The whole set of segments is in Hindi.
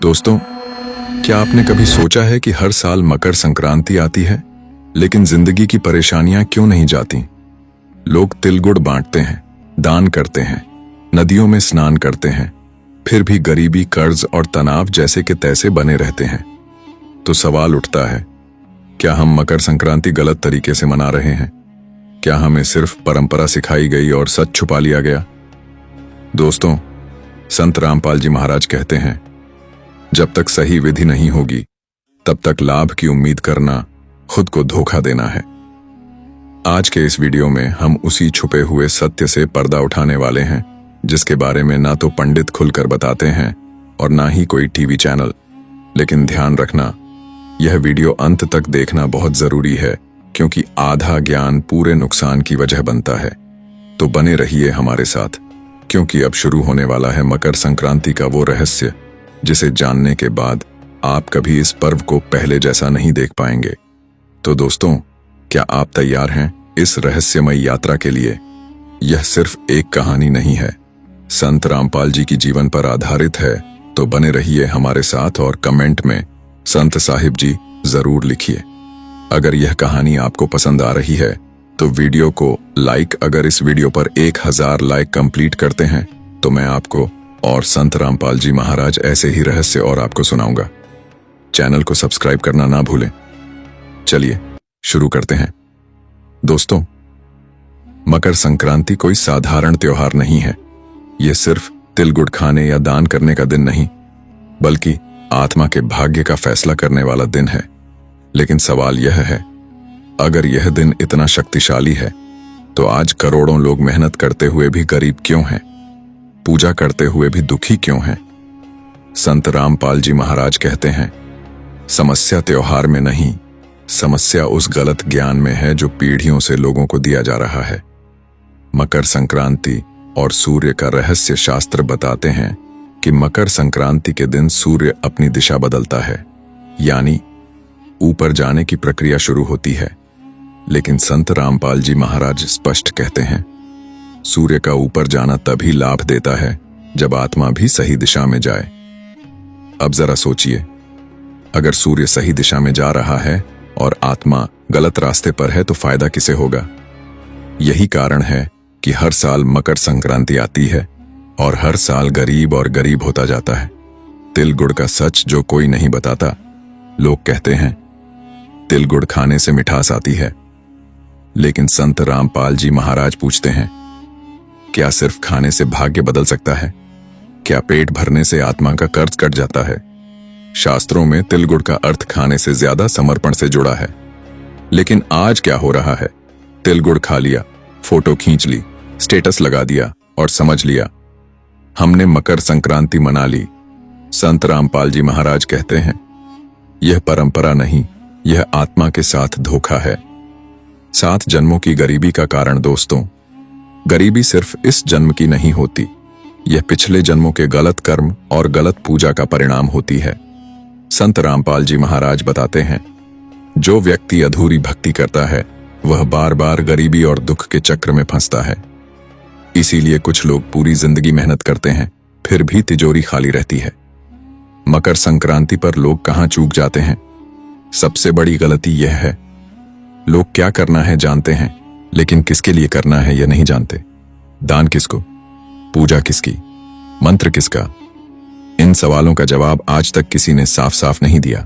दोस्तों, क्या आपने कभी सोचा है कि हर साल मकर संक्रांति आती है, लेकिन जिंदगी की परेशानियां क्यों नहीं जाती? लोग तिल गुड़ बांटते हैं, दान करते हैं, नदियों में स्नान करते हैं, फिर भी गरीबी, कर्ज और तनाव जैसे के तैसे बने रहते हैं। तो सवाल उठता है, क्या हम मकर संक्रांति गलत तरीके से मना रहे हैं? क्या हमें सिर्फ परंपरा सिखाई गई और सच छुपा लिया गया? दोस्तों, संत रामपाल जी महाराज कहते हैं, जब तक सही विधि नहीं होगी तब तक लाभ की उम्मीद करना खुद को धोखा देना है। आज के इस वीडियो में हम उसी छुपे हुए सत्य से पर्दा उठाने वाले हैं, जिसके बारे में ना तो पंडित खुलकर बताते हैं और ना ही कोई टीवी चैनल। लेकिन ध्यान रखना, यह वीडियो अंत तक देखना बहुत जरूरी है, क्योंकि आधा ज्ञान पूरे नुकसान की वजह बनता है। तो बने रहिए हमारे साथ, क्योंकि अब शुरू होने वाला है मकर संक्रांति का वो रहस्य जिसे जानने के बाद आप कभी इस पर्व को पहले जैसा नहीं देख पाएंगे। तो दोस्तों, क्या आप तैयार हैं इस रहस्यमय यात्रा के लिए? यह सिर्फ एक कहानी नहीं है, संत रामपाल जी की जीवन पर आधारित है। तो बने रहिए हमारे साथ और कमेंट में संत साहिब जी जरूर लिखिए। अगर यह कहानी आपको पसंद आ रही है तो वीडियो को लाइक, अगर इस वीडियो पर 1000 लाइक कंप्लीट करते हैं तो मैं आपको और संत रामपाल जी महाराज ऐसे ही रहस्य और आपको सुनाऊंगा। चैनल को सब्सक्राइब करना ना भूलें। चलिए शुरू करते हैं। दोस्तों, मकर संक्रांति कोई साधारण त्योहार नहीं है। यह सिर्फ तिल गुड़ खाने या दान करने का दिन नहीं, बल्कि आत्मा के भाग्य का फैसला करने वाला दिन है। लेकिन सवाल यह है, अगर यह दिन इतना शक्तिशाली है तो आज करोड़ों लोग मेहनत करते हुए भी गरीब क्यों हैं? पूजा करते हुए भी दुखी क्यों हैं? संत रामपाल जी महाराज कहते हैं, समस्या त्योहार में नहीं, समस्या उस गलत ज्ञान में है जो पीढ़ियों से लोगों को दिया जा रहा है। मकर संक्रांति और सूर्य का रहस्य शास्त्र बताते हैं कि मकर संक्रांति के दिन सूर्य अपनी दिशा बदलता है, यानी ऊपर जाने की प्रक्रिया शुरू होती है। लेकिन संत रामपाल जी महाराज स्पष्ट कहते हैं, सूर्य का ऊपर जाना तभी लाभ देता है जब आत्मा भी सही दिशा में जाए। अब जरा सोचिए, अगर सूर्य सही दिशा में जा रहा है और आत्मा गलत रास्ते पर है तो फायदा किसे होगा? यही कारण है कि हर साल मकर संक्रांति आती है और हर साल गरीब और गरीब होता जाता है। तिल गुड़ का सच जो कोई नहीं बताता। लोग कहते हैं तिल गुड़ खाने से मिठास आती है, लेकिन संत रामपाल जी महाराज पूछते हैं, क्या सिर्फ खाने से भाग्य बदल सकता है? क्या पेट भरने से आत्मा का कर्ज कट जाता है? शास्त्रों में तिल गुड़ का अर्थ खाने से ज्यादा समर्पण से जुड़ा है। लेकिन आज क्या हो रहा है? तिल गुड़ खा लिया, फोटो खींच ली, स्टेटस लगा दिया और समझ लिया हमने मकर संक्रांति मना ली। संत रामपाल जी महाराज कहते हैं, यह परंपरा नहीं, यह आत्मा के साथ धोखा है। 7 जन्मों की गरीबी का कारण। दोस्तों, गरीबी सिर्फ इस जन्म की नहीं होती, यह पिछले जन्मों के गलत कर्म और गलत पूजा का परिणाम होती है। संत रामपाल जी महाराज बताते हैं, जो व्यक्ति अधूरी भक्ति करता है वह बार बार गरीबी और दुख के चक्र में फंसता है। इसीलिए कुछ लोग पूरी जिंदगी मेहनत करते हैं, फिर भी तिजोरी खाली रहती है। मकर संक्रांति पर लोग कहां चूक जाते हैं? सबसे बड़ी गलती यह है, लोग क्या करना है जानते हैं, लेकिन किसके लिए करना है यह नहीं जानते। दान किसको? पूजा किसकी? मंत्र किसका? इन सवालों का जवाब आज तक किसी ने साफ साफ नहीं दिया।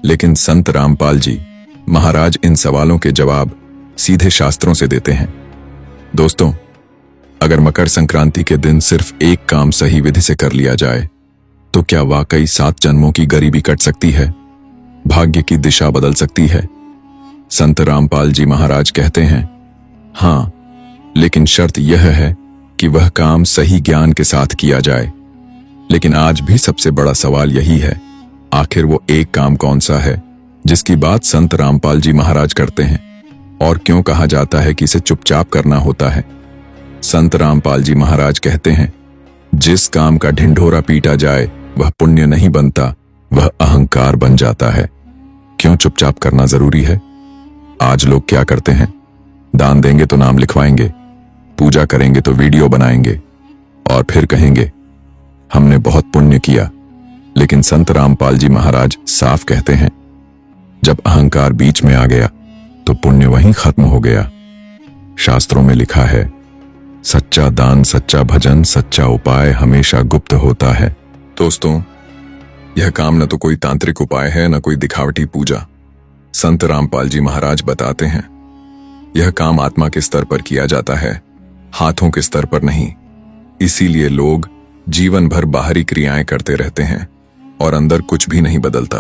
लेकिन संत रामपाल जी महाराज इन सवालों के जवाब सीधे शास्त्रों से देते हैं। दोस्तों, अगर मकर संक्रांति के दिन सिर्फ एक काम सही विधि से कर लिया जाए तो क्या वाकई 7 जन्मों की गरीबी कट सकती है? भाग्य की दिशा बदल सकती है? संत रामपाल जी महाराज कहते हैं, हां, लेकिन शर्त यह है कि वह काम सही ज्ञान के साथ किया जाए। लेकिन आज भी सबसे बड़ा सवाल यही है, आखिर वो एक काम कौन सा है जिसकी बात संत रामपाल जी महाराज करते हैं, और क्यों कहा जाता है कि इसे चुपचाप करना होता है? संत रामपाल जी महाराज कहते हैं, जिस काम का ढिंढोरा पीटा जाए वह पुण्य नहीं बनता, वह अहंकार बन जाता है। क्यों चुपचाप करना जरूरी है? आज लोग क्या करते हैं? दान देंगे तो नाम लिखवाएंगे, पूजा करेंगे तो वीडियो बनाएंगे और फिर कहेंगे हमने बहुत पुण्य किया। लेकिन संत रामपाल जी महाराज साफ कहते हैं, जब अहंकार बीच में आ गया तो पुण्य वहीं खत्म हो गया। शास्त्रों में लिखा है, सच्चा दान, सच्चा भजन, सच्चा उपाय हमेशा गुप्त होता है। दोस्तों, यह काम न तो कोई तांत्रिक उपाय है, न कोई दिखावटी पूजा। संत रामपाल जी महाराज बताते हैं, यह काम आत्मा के स्तर पर किया जाता है, हाथों के स्तर पर नहीं। इसीलिए लोग जीवन भर बाहरी क्रियाएं करते रहते हैं और अंदर कुछ भी नहीं बदलता।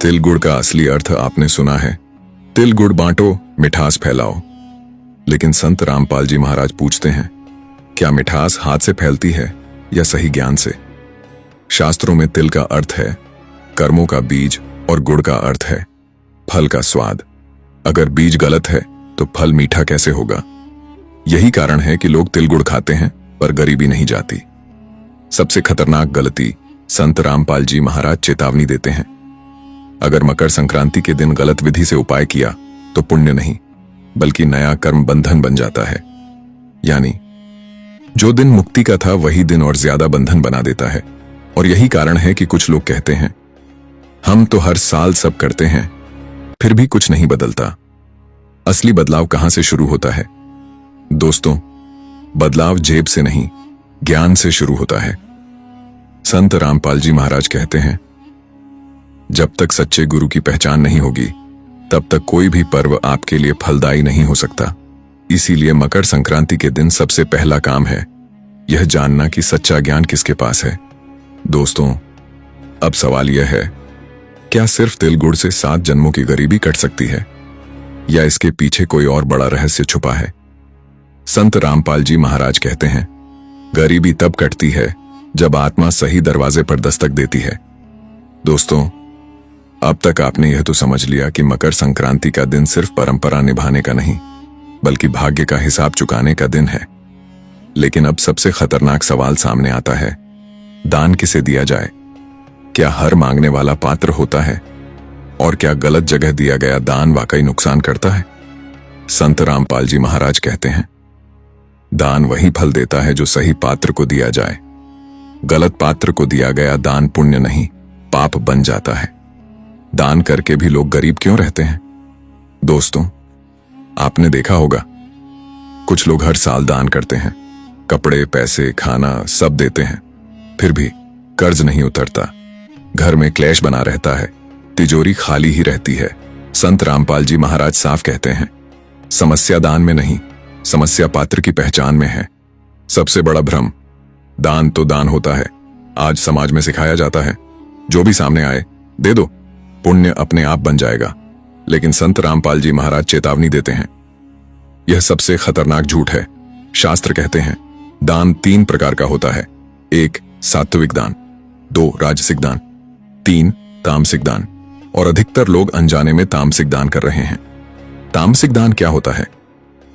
तिल गुड़ का असली अर्थ आपने सुना है, तिल गुड़ बांटो, मिठास फैलाओ। लेकिन संत रामपाल जी महाराज पूछते हैं, क्या मिठास हाथ से फैलती है या सही ज्ञान से? शास्त्रों में तिल का अर्थ है कर्मों का बीज और गुड़ का अर्थ है फल का स्वाद। अगर बीज गलत है तो फल मीठा कैसे होगा? यही कारण है कि लोग तिल गुड़ खाते हैं पर गरीबी नहीं जाती। सबसे खतरनाक गलती संत रामपाल जी महाराज चेतावनी देते हैं, अगर मकर संक्रांति के दिन गलत विधि से उपाय किया तो पुण्य नहीं बल्कि नया कर्म बंधन बन जाता है। यानी जो दिन मुक्ति का था वही दिन और ज्यादा बंधन बना देता है। और यही कारण है कि कुछ लोग कहते हैं, हम तो हर साल सब करते हैं फिर भी कुछ नहीं बदलता। असली बदलाव कहां से शुरू होता है? दोस्तों, बदलाव जेब से नहीं, ज्ञान से शुरू होता है। संत रामपाल जी महाराज कहते हैं, जब तक सच्चे गुरु की पहचान नहीं होगी तब तक कोई भी पर्व आपके लिए फलदायी नहीं हो सकता। इसीलिए मकर संक्रांति के दिन सबसे पहला काम है यह जानना कि सच्चा ज्ञान किसके पास है। दोस्तों, अब सवाल यह है, क्या सिर्फ तिल गुड़ से 7 जन्मों की गरीबी कट सकती है या इसके पीछे कोई और बड़ा रहस्य छुपा है? संत रामपाल जी महाराज कहते हैं, गरीबी तब कटती है जब आत्मा सही दरवाजे पर दस्तक देती है। दोस्तों, अब तक आपने यह तो समझ लिया कि मकर संक्रांति का दिन सिर्फ परंपरा निभाने का नहीं बल्कि भाग्य का हिसाब चुकाने का दिन है। लेकिन अब सबसे खतरनाक सवाल सामने आता है, दान किसे दिया जाए? क्या हर मांगने वाला पात्र होता है? और क्या गलत जगह दिया गया दान वाकई नुकसान करता है? संत रामपाल जी महाराज कहते हैं, दान वही फल देता है जो सही पात्र को दिया जाए। गलत पात्र को दिया गया दान पुण्य नहीं, पाप बन जाता है। दान करके भी लोग गरीब क्यों रहते हैं? दोस्तों, आपने देखा होगा, कुछ लोग हर साल दान करते हैं, कपड़े, पैसे, खाना सब देते हैं, फिर भी कर्ज नहीं उतरता, घर में क्लेश बना रहता है, तिजोरी खाली ही रहती है। संत रामपाल जी महाराज साफ कहते हैं, समस्या दान में नहीं, समस्या पात्र की पहचान में है। सबसे बड़ा भ्रम, दान तो दान होता है, आज समाज में सिखाया जाता है, जो भी सामने आए दे दो, पुण्य अपने आप बन जाएगा। लेकिन संत रामपाल जी महाराज चेतावनी देते हैं, यह सबसे खतरनाक झूठ है। शास्त्र कहते हैं, दान 3 प्रकार का होता है, 1 सात्विक दान, 2 राजसिक दान, 3 तामसिक दान। और अधिकतर लोग अनजाने में तामसिक दान कर रहे हैं। तामसिक दान क्या होता है?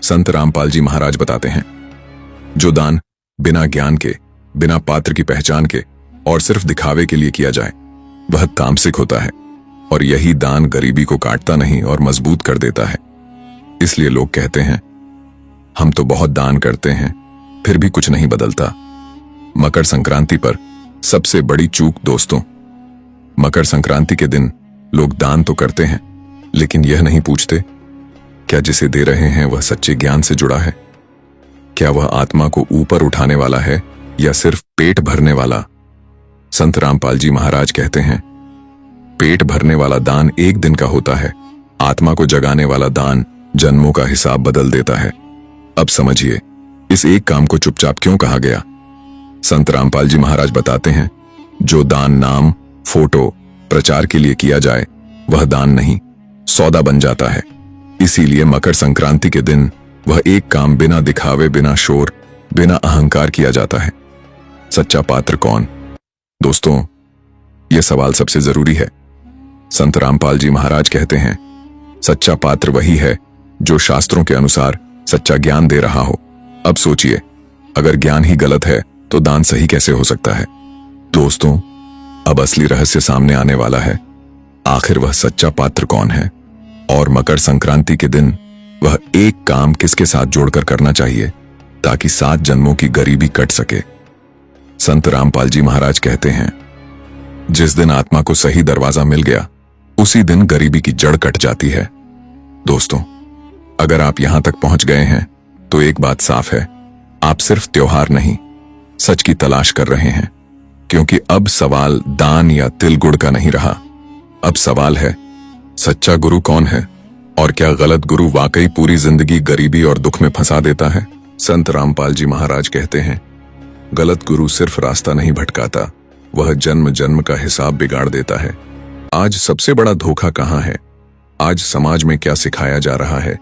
संत रामपाल जी महाराज बताते हैं, जो दान बिना ज्ञान के, बिना पात्र की पहचान के और सिर्फ दिखावे के लिए किया जाए वह तामसिक होता है। और यही दान गरीबी को काटता नहीं और मजबूत कर देता है। इसलिए लोग कहते हैं, हम तो बहुत दान करते हैं फिर भी कुछ नहीं बदलता। मकर संक्रांति पर सबसे बड़ी चूक दोस्तों, मकर संक्रांति के दिन लोग दान तो करते हैं लेकिन यह नहीं पूछते, क्या जिसे दे रहे हैं वह सच्चे ज्ञान से जुड़ा है? क्या वह आत्मा को ऊपर उठाने वाला है या सिर्फ पेट भरने वाला? संत रामपाल जी महाराज कहते हैं, पेट भरने वाला दान 1 दिन का होता है, आत्मा को जगाने वाला दान जन्मों का हिसाब बदल देता है। अब समझिए, इस एक काम को चुपचाप क्यों कहा गया? संत रामपाल जी महाराज बताते हैं, जो दान नाम, फोटो, प्रचार के लिए किया जाए वह दान नहीं, सौदा बन जाता है। इसीलिए मकर संक्रांति के दिन वह एक काम बिना दिखावे, बिना शोर, बिना अहंकार किया जाता है। सच्चा पात्र कौन? दोस्तों, यह सवाल सबसे जरूरी है। संत रामपाल जी महाराज कहते हैं, सच्चा पात्र वही है जो शास्त्रों के अनुसार सच्चा ज्ञान दे रहा हो। अब सोचिए, अगर ज्ञान ही गलत है तो दान सही कैसे हो सकता है? दोस्तों, अब असली रहस्य सामने आने वाला है। आखिर वह सच्चा पात्र कौन है और मकर संक्रांति के दिन वह एक काम किसके साथ जोड़कर करना चाहिए ताकि 7 जन्मों की गरीबी कट सके? संत रामपाल जी महाराज कहते हैं, जिस दिन आत्मा को सही दरवाजा मिल गया, उसी दिन गरीबी की जड़ कट जाती है। दोस्तों, अगर आप यहां तक पहुंच गए हैं तो एक बात साफ है, आप सिर्फ त्योहार नहीं, सच की तलाश कर रहे हैं। क्योंकि अब सवाल दान या तिल गुड़ का नहीं रहा। अब सवाल है, सच्चा गुरु कौन है और क्या गलत गुरु वाकई पूरी जिंदगी गरीबी और दुख में फंसा देता है। संत रामपाल जी महाराज कहते हैं, गलत गुरु सिर्फ रास्ता नहीं भटकाता, वह जन्म जन्म का हिसाब बिगाड़ देता है। आज सबसे बड़ा धोखा कहां है? आज समाज में क्या सिखाया जा रहा है?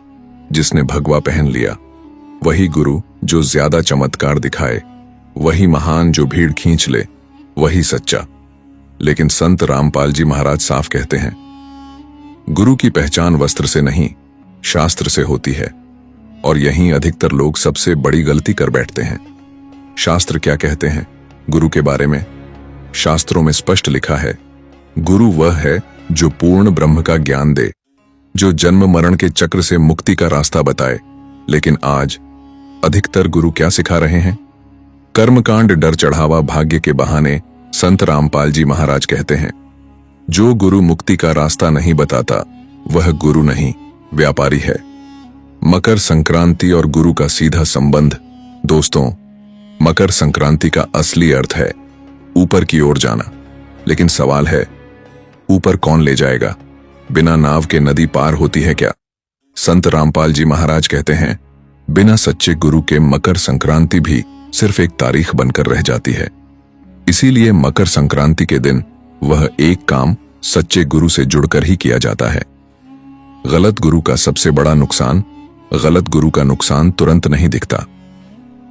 जिसने भगवा पहन लिया वही गुरु, जो ज्यादा चमत्कार दिखाए वही महान, जो भीड़ खींच ले वही सच्चा। लेकिन संत रामपाल जी महाराज साफ कहते हैं, गुरु की पहचान वस्त्र से नहीं, शास्त्र से होती है। और यहीं अधिकतर लोग सबसे बड़ी गलती कर बैठते हैं। शास्त्र क्या कहते हैं गुरु के बारे में? शास्त्रों में स्पष्ट लिखा है, गुरु वह है जो पूर्ण ब्रह्म का ज्ञान दे, जो जन्म मरण के चक्र से मुक्ति का रास्ता बताए। लेकिन आज अधिकतर गुरु क्या सिखा रहे हैं? कर्मकांड, डर चढ़ावा, भाग्य के बहाने। संत रामपाल जी महाराज कहते हैं, जो गुरु मुक्ति का रास्ता नहीं बताता वह गुरु नहीं, व्यापारी है। मकर संक्रांति और गुरु का सीधा संबंध। दोस्तों, मकर संक्रांति का असली अर्थ है ऊपर की ओर जाना। लेकिन सवाल है, ऊपर कौन ले जाएगा? बिना नाव के नदी पार होती है क्या? संत रामपाल जी महाराज कहते हैं, बिना सच्चे गुरु के मकर संक्रांति भी सिर्फ एक तारीख बनकर रह जाती है। इसीलिए मकर संक्रांति के दिन वह एक काम सच्चे गुरु से जुड़कर ही किया जाता है। गलत गुरु का सबसे बड़ा नुकसान, गलत गुरु का नुकसान तुरंत नहीं दिखता।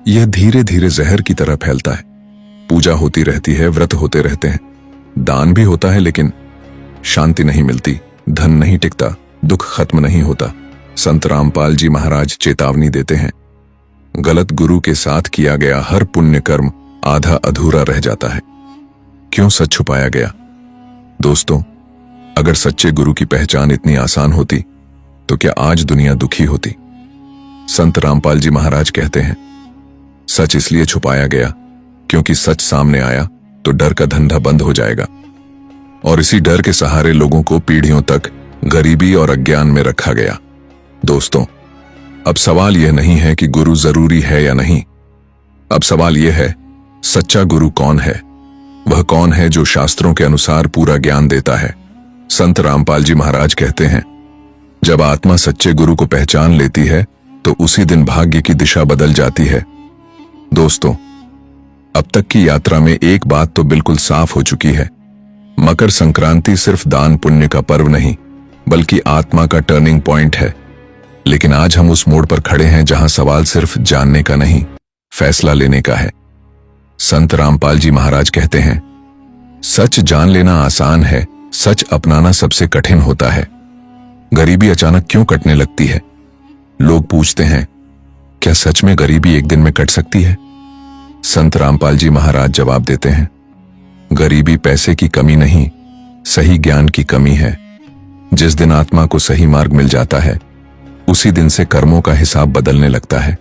यह धीरे धीरे जहर की तरह फैलता है। पूजा होती रहती है, व्रत होते रहते हैं, दान भी होता है, लेकिन शांति नहीं मिलती, धन नहीं टिकता, दुख खत्म नहीं होता। संत रामपाल जी महाराज चेतावनी देते हैं, गलत गुरु के साथ किया गया हर पुण्य कर्म आधा अधूरा रह जाता है। क्यों सच छुपाया गया? दोस्तों, अगर सच्चे गुरु की पहचान इतनी आसान होती तो क्या आज दुनिया दुखी होती? संत रामपाल जी महाराज कहते हैं, सच इसलिए छुपाया गया क्योंकि सच सामने आया तो डर का धंधा बंद हो जाएगा। और इसी डर के सहारे लोगों को पीढ़ियों तक गरीबी और अज्ञान में रखा गया। दोस्तों, अब सवाल यह नहीं है कि गुरु जरूरी है या नहीं। अब सवाल यह है, सच्चा गुरु कौन है? वह कौन है जो शास्त्रों के अनुसार पूरा ज्ञान देता है? संत रामपाल जी महाराज कहते हैं, जब आत्मा सच्चे गुरु को पहचान लेती है तो उसी दिन भाग्य की दिशा बदल जाती है। दोस्तों, अब तक की यात्रा में एक बात तो बिल्कुल साफ हो चुकी है, मकर संक्रांति सिर्फ दान पुण्य का पर्व नहीं, बल्कि आत्मा का टर्निंग पॉइंट है। लेकिन आज हम उस मोड़ पर खड़े हैं जहां सवाल सिर्फ जानने का नहीं, फैसला लेने का है। संत रामपाल जी महाराज कहते हैं, सच जान लेना आसान है, सच अपनाना सबसे कठिन होता है। गरीबी अचानक क्यों कटने लगती है? लोग पूछते हैं, क्या सच में गरीबी एक दिन में कट सकती है? संत रामपाल जी महाराज जवाब देते हैं, गरीबी पैसे की कमी नहीं, सही ज्ञान की कमी है। जिस दिन आत्मा को सही मार्ग मिल जाता है, उसी दिन से कर्मों का हिसाब बदलने लगता है।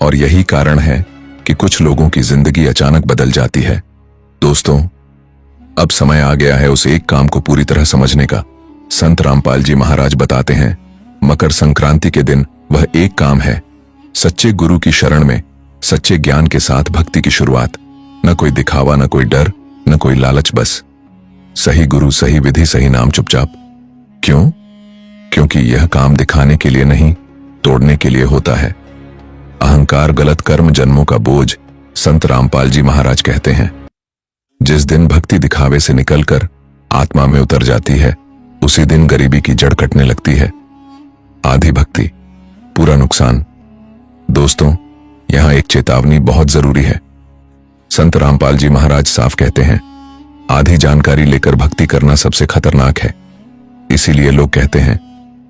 और यही कारण है कि कुछ लोगों की जिंदगी अचानक बदल जाती है। दोस्तों, अब समय आ गया है उस एक काम को पूरी तरह समझने का। संत रामपाल जी महाराज बताते हैं, मकर संक्रांति के दिन वह एक काम है, सच्चे गुरु की शरण में सच्चे ज्ञान के साथ भक्ति की शुरुआत। न कोई दिखावा, न कोई डर, न कोई लालच, बस सही गुरु, सही विधि, सही नाम, चुपचाप। क्यों? क्योंकि यह काम दिखाने के लिए नहीं, तोड़ने के लिए होता है। अहंकार, गलत कर्म, जन्मों का बोझ। संत रामपाल जी महाराज कहते हैं, जिस दिन भक्ति दिखावे से निकलकर आत्मा में उतर जाती है, उसी दिन गरीबी की जड़ कटने लगती है। आधी भक्ति, पूरा नुकसान। दोस्तों, यहां एक चेतावनी बहुत जरूरी है। संत रामपाल जी महाराज साफ कहते हैं, आधी जानकारी लेकर भक्ति करना सबसे खतरनाक है। इसीलिए लोग कहते हैं,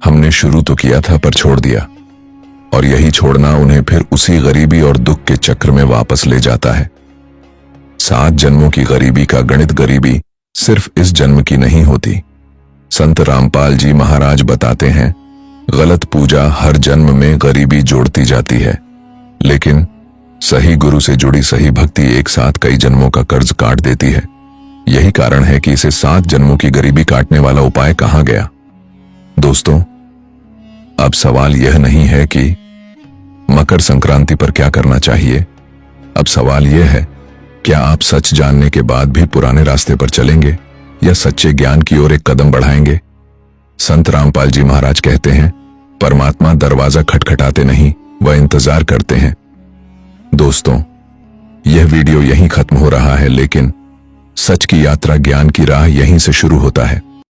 हमने शुरू तो किया था पर छोड़ दिया। और यही छोड़ना उन्हें फिर उसी गरीबी और दुख के चक्र में वापस ले जाता है। 7 जन्मों की गरीबी का गणित, गरीबी सिर्फ इस जन्म की नहीं होती। संत रामपाल जी महाराज बताते हैं, गलत पूजा हर जन्म में गरीबी जोड़ती जाती है, लेकिन सही गुरु से जुड़ी सही भक्ति एक साथ कई जन्मों का कर्ज काट देती है। यही कारण है कि इसे 7 जन्मों की गरीबी काटने वाला उपाय कहा गया। दोस्तों, अब सवाल यह नहीं है कि मकर संक्रांति पर क्या करना चाहिए। अब सवाल यह है, क्या आप सच जानने के बाद भी पुराने रास्ते पर चलेंगे या सच्चे ज्ञान की ओर एक कदम बढ़ाएंगे। संत रामपाल जी महाराज कहते हैं, परमात्मा दरवाजा खटखटाते नहीं, वह इंतजार करते हैं। दोस्तों, यह वीडियो यहीं खत्म हो रहा है, लेकिन सच की यात्रा, ज्ञान की राह यहीं से शुरू होता है।